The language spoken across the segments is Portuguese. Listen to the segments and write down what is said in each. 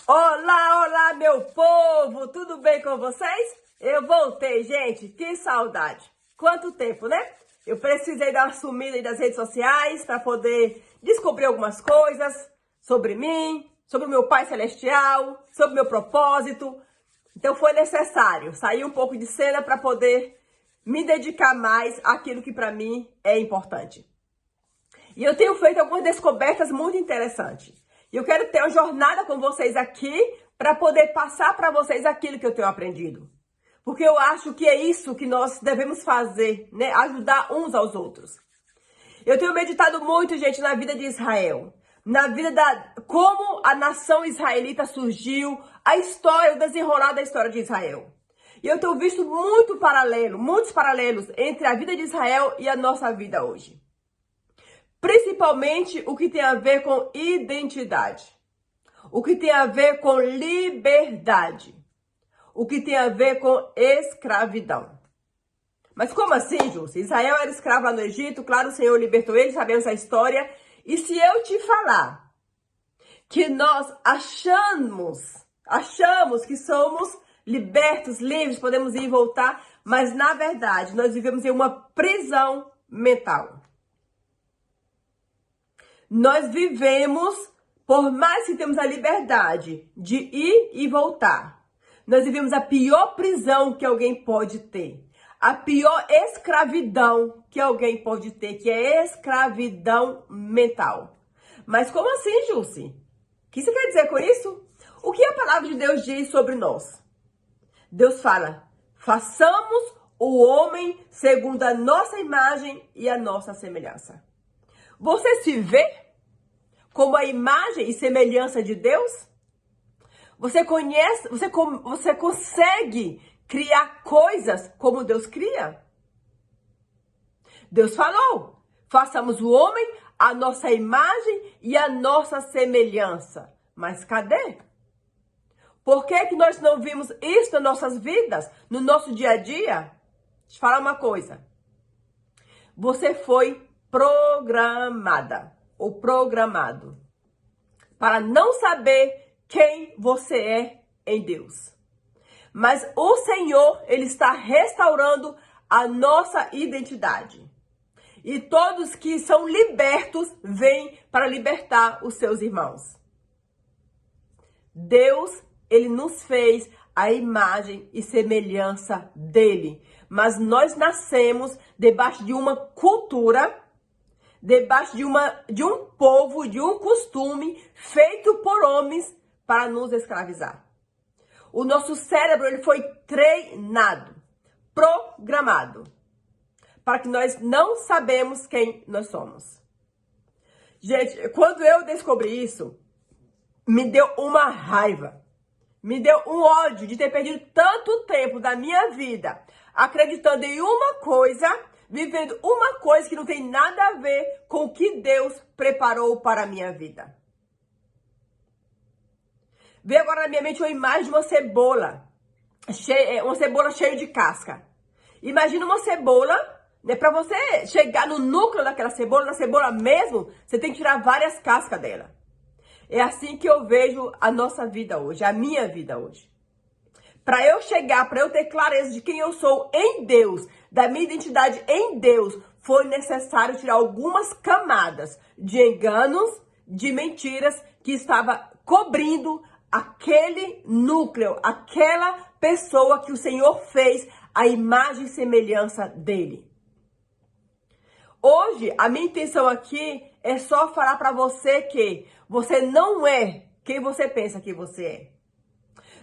Olá, olá, meu povo! Tudo bem com vocês? Eu voltei, gente. Que saudade! Quanto tempo, né? Eu precisei dar uma sumida aí das redes sociais para poder descobrir algumas coisas sobre mim, sobre o meu Pai Celestial, sobre o meu propósito. Então foi necessário sair um pouco de cena para poder me dedicar mais àquilo que para mim é importante. E eu tenho feito algumas descobertas muito interessantes. E eu quero ter uma jornada com vocês aqui para poder passar para vocês aquilo que eu tenho aprendido. Porque eu acho que é isso que nós devemos fazer, né? Ajudar uns aos outros. Eu tenho meditado muito, gente, na vida de Israel. Na vida como a nação israelita surgiu, a história, o desenrolar da história de Israel. E eu tenho visto muitos paralelos entre a vida de Israel e a nossa vida hoje. Principalmente o que tem a ver com identidade, o que tem a ver com liberdade, o que tem a ver com escravidão. Mas como assim, Júcia? Israel era escravo lá no Egito, claro, o Senhor libertou ele, sabemos a história. E se eu te falar que nós achamos que somos libertos, livres, podemos ir e voltar, mas na verdade nós vivemos em uma prisão mental. Nós vivemos, por mais que temos a liberdade de ir e voltar, nós vivemos a pior prisão que alguém pode ter. A pior escravidão que alguém pode ter, que é escravidão mental. Mas como assim, Jússi? O que você quer dizer com isso? O que a palavra de Deus diz sobre nós? Deus fala, façamos o homem segundo a nossa imagem e a nossa semelhança. Você se vê como a imagem e semelhança de Deus? Você consegue criar coisas como Deus cria? Deus falou, façamos o homem a nossa imagem e a nossa semelhança. Mas cadê? Por que nós não vimos isso nas nossas vidas, no nosso dia a dia? Deixa eu te falar uma coisa. Você foi programada ou programado para não saber quem você é em Deus. Mas o Senhor, Ele está restaurando a nossa identidade. E todos que são libertos vêm para libertar os seus irmãos. Deus, Ele nos fez a imagem e semelhança dEle. Mas nós nascemos debaixo de uma cultura, debaixo de um povo, de um costume feito por homens para nos escravizar. O nosso cérebro ele foi treinado, programado, para que nós não sabemos quem nós somos. Gente, quando eu descobri isso, me deu uma raiva, me deu um ódio de ter perdido tanto tempo da minha vida acreditando em uma coisa, vivendo uma coisa que não tem nada a ver com o que Deus preparou para a minha vida. Veio agora na minha mente uma imagem de uma cebola cheia de casca. Imagina uma cebola, né? Para você chegar no núcleo daquela cebola, na cebola mesmo, você tem que tirar várias cascas dela. É assim que eu vejo a nossa vida hoje, a minha vida hoje. Para eu chegar, para eu ter clareza de quem eu sou em Deus, da minha identidade em Deus, foi necessário tirar algumas camadas de enganos, de mentiras que estava cobrindo aquele núcleo, aquela pessoa que o Senhor fez a imagem e semelhança dele. Hoje, a minha intenção aqui é só falar para você que você não é quem você pensa que você é.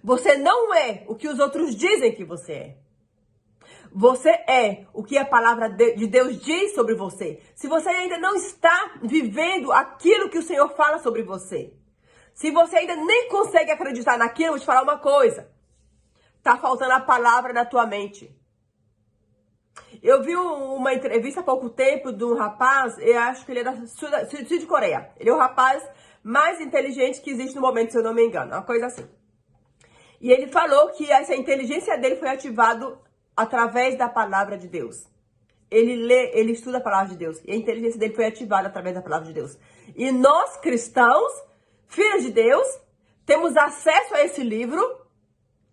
Você não é o que os outros dizem que você é. Você é o que a palavra de Deus diz sobre você. Se você ainda não está vivendo aquilo que o Senhor fala sobre você, se você ainda nem consegue acreditar naquilo, eu vou te falar uma coisa. Tá faltando a palavra na tua mente. Eu vi uma entrevista há pouco tempo de um rapaz, eu acho que ele é da Sul de Coreia. Ele é o rapaz mais inteligente que existe no momento, se eu não me engano. Uma coisa assim. E ele falou que essa inteligência dele foi ativada através da palavra de Deus. Ele lê, ele estuda a palavra de Deus. E a inteligência dele foi ativada através da palavra de Deus. E nós, cristãos, filhos de Deus, temos acesso a esse livro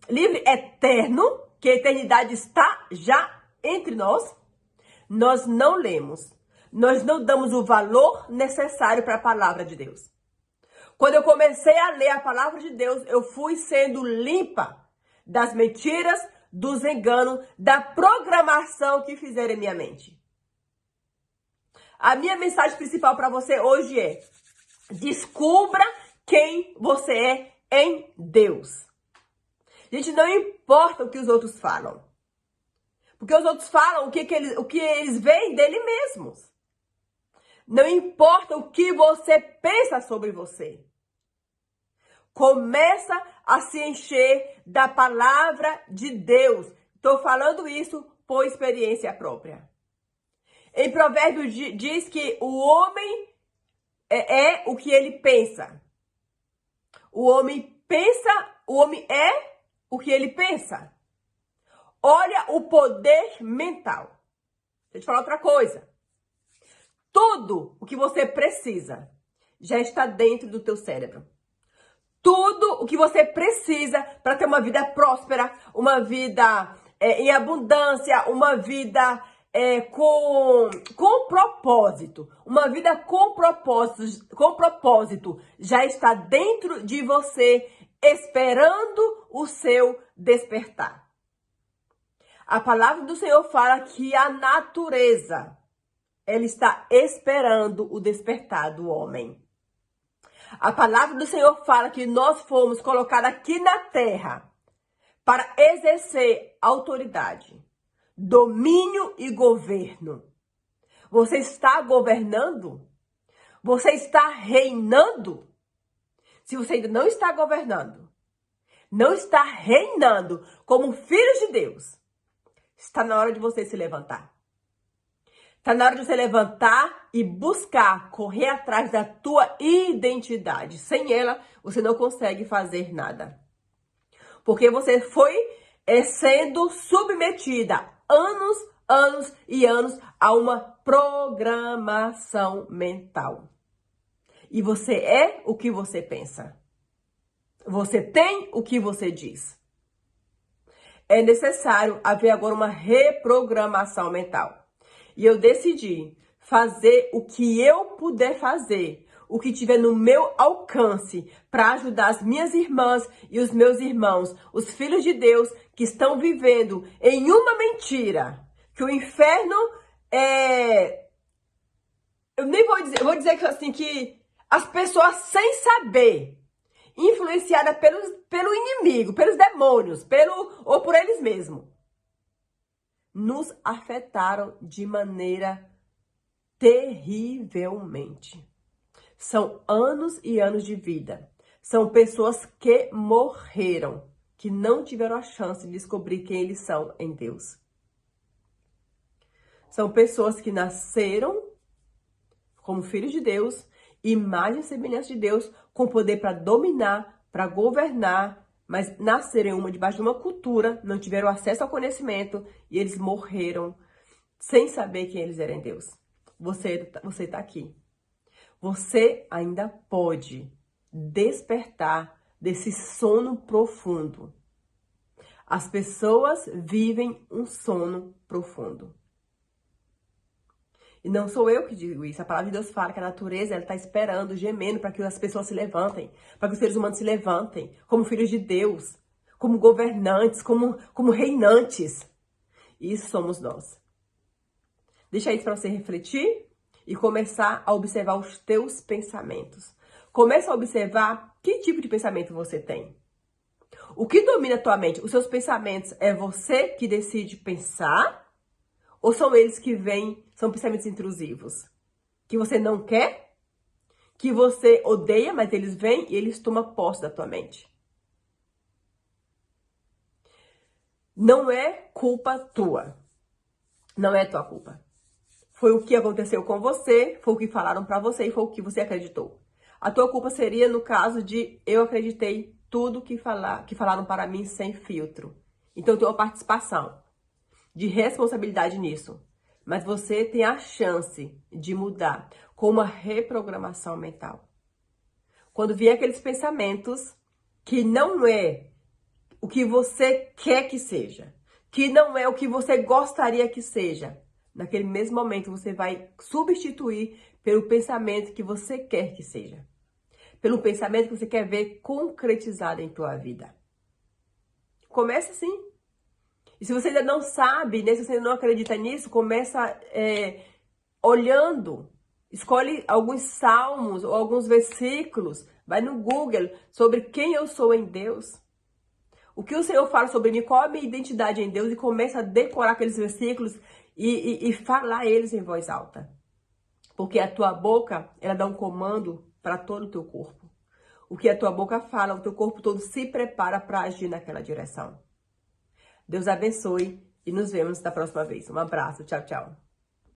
eterno, que a eternidade está já entre nós, nós não lemos. Nós não damos o valor necessário para a palavra de Deus. Quando eu comecei a ler a palavra de Deus, eu fui sendo limpa das mentiras, dos enganos, da programação que fizeram em minha mente. A minha mensagem principal para você hoje é: descubra quem você é em Deus. Gente, não importa o que os outros falam. Porque os outros falam o que eles veem dele mesmos. Não importa o que você pensa sobre você. Começa a se encher da palavra de Deus. Estou falando isso por experiência própria. Em Provérbios diz que o homem é o que ele pensa. O homem é o que ele pensa. Olha o poder mental. Deixa eu te falar outra coisa. Tudo o que você precisa já está dentro do teu cérebro. Tudo o que você precisa para ter uma vida próspera, uma vida em abundância, uma vida com propósito. Uma vida com propósito já está dentro de você, esperando o seu despertar. A palavra do Senhor fala que a natureza, ela está esperando o despertar do homem. A palavra do Senhor fala que nós fomos colocados aqui na terra para exercer autoridade, domínio e governo. Você está governando? Você está reinando? Se você ainda não está governando, não está reinando como filhos de Deus, está na hora de você se levantar. Está na hora de você levantar e buscar, correr atrás da tua identidade. Sem ela, você não consegue fazer nada. Porque você foi sendo submetida anos e anos a uma programação mental. E você é o que você pensa. Você tem o que você diz. É necessário haver agora uma reprogramação mental. E eu decidi fazer o que eu puder fazer, o que tiver no meu alcance, para ajudar as minhas irmãs e os meus irmãos, os filhos de Deus que estão vivendo em uma mentira, que o inferno eu nem vou dizer, eu vou dizer que assim, que as pessoas sem saber, influenciadas pelo inimigo, pelos demônios, ou por eles mesmos, nos afetaram de maneira terrivelmente. São anos e anos de vida. São pessoas que morreram, que não tiveram a chance de descobrir quem eles são em Deus. São pessoas que nasceram como filhos de Deus, imagem e semelhança de Deus, com poder para dominar, para governar, mas nasceram debaixo de uma cultura, não tiveram acesso ao conhecimento e eles morreram sem saber quem eles eram em Deus. Você está aqui. Você ainda pode despertar desse sono profundo. As pessoas vivem um sono profundo. E não sou eu que digo isso. A palavra de Deus fala que a natureza está esperando, gemendo para que as pessoas se levantem, para que os seres humanos se levantem, como filhos de Deus, como governantes, como reinantes. Isso somos nós. Deixa isso para você refletir e começar a observar os teus pensamentos. Começa a observar que tipo de pensamento você tem. O que domina a tua mente? Os seus pensamentos é você que decide pensar? Ou são eles que vêm, são pensamentos intrusivos? Que você não quer? Que você odeia, mas eles vêm e eles tomam posse da tua mente. Não é culpa tua. Não é tua culpa. Foi o que aconteceu com você, foi o que falaram pra você e foi o que você acreditou. A tua culpa seria no caso de eu acreditei tudo que falaram para mim sem filtro. Então eu tenho uma participação de responsabilidade nisso. Mas você tem a chance de mudar com uma reprogramação mental. Quando vier aqueles pensamentos, que não é o que você quer que seja, que não é o que você gostaria que seja, naquele mesmo momento você vai substituir pelo pensamento que você quer que seja. Pelo pensamento que você quer ver concretizado em tua vida. Comece assim. E se você ainda não sabe, né, se você ainda não acredita nisso, começa olhando. Escolhe alguns salmos ou alguns versículos. Vai no Google sobre quem eu sou em Deus. O que o Senhor fala sobre mim, qual a minha identidade em Deus, e começa a decorar aqueles versículos e falar eles em voz alta. Porque a tua boca, ela dá um comando para todo o teu corpo. O que a tua boca fala, o teu corpo todo se prepara para agir naquela direção. Deus abençoe e nos vemos na próxima vez. Um abraço, tchau, tchau.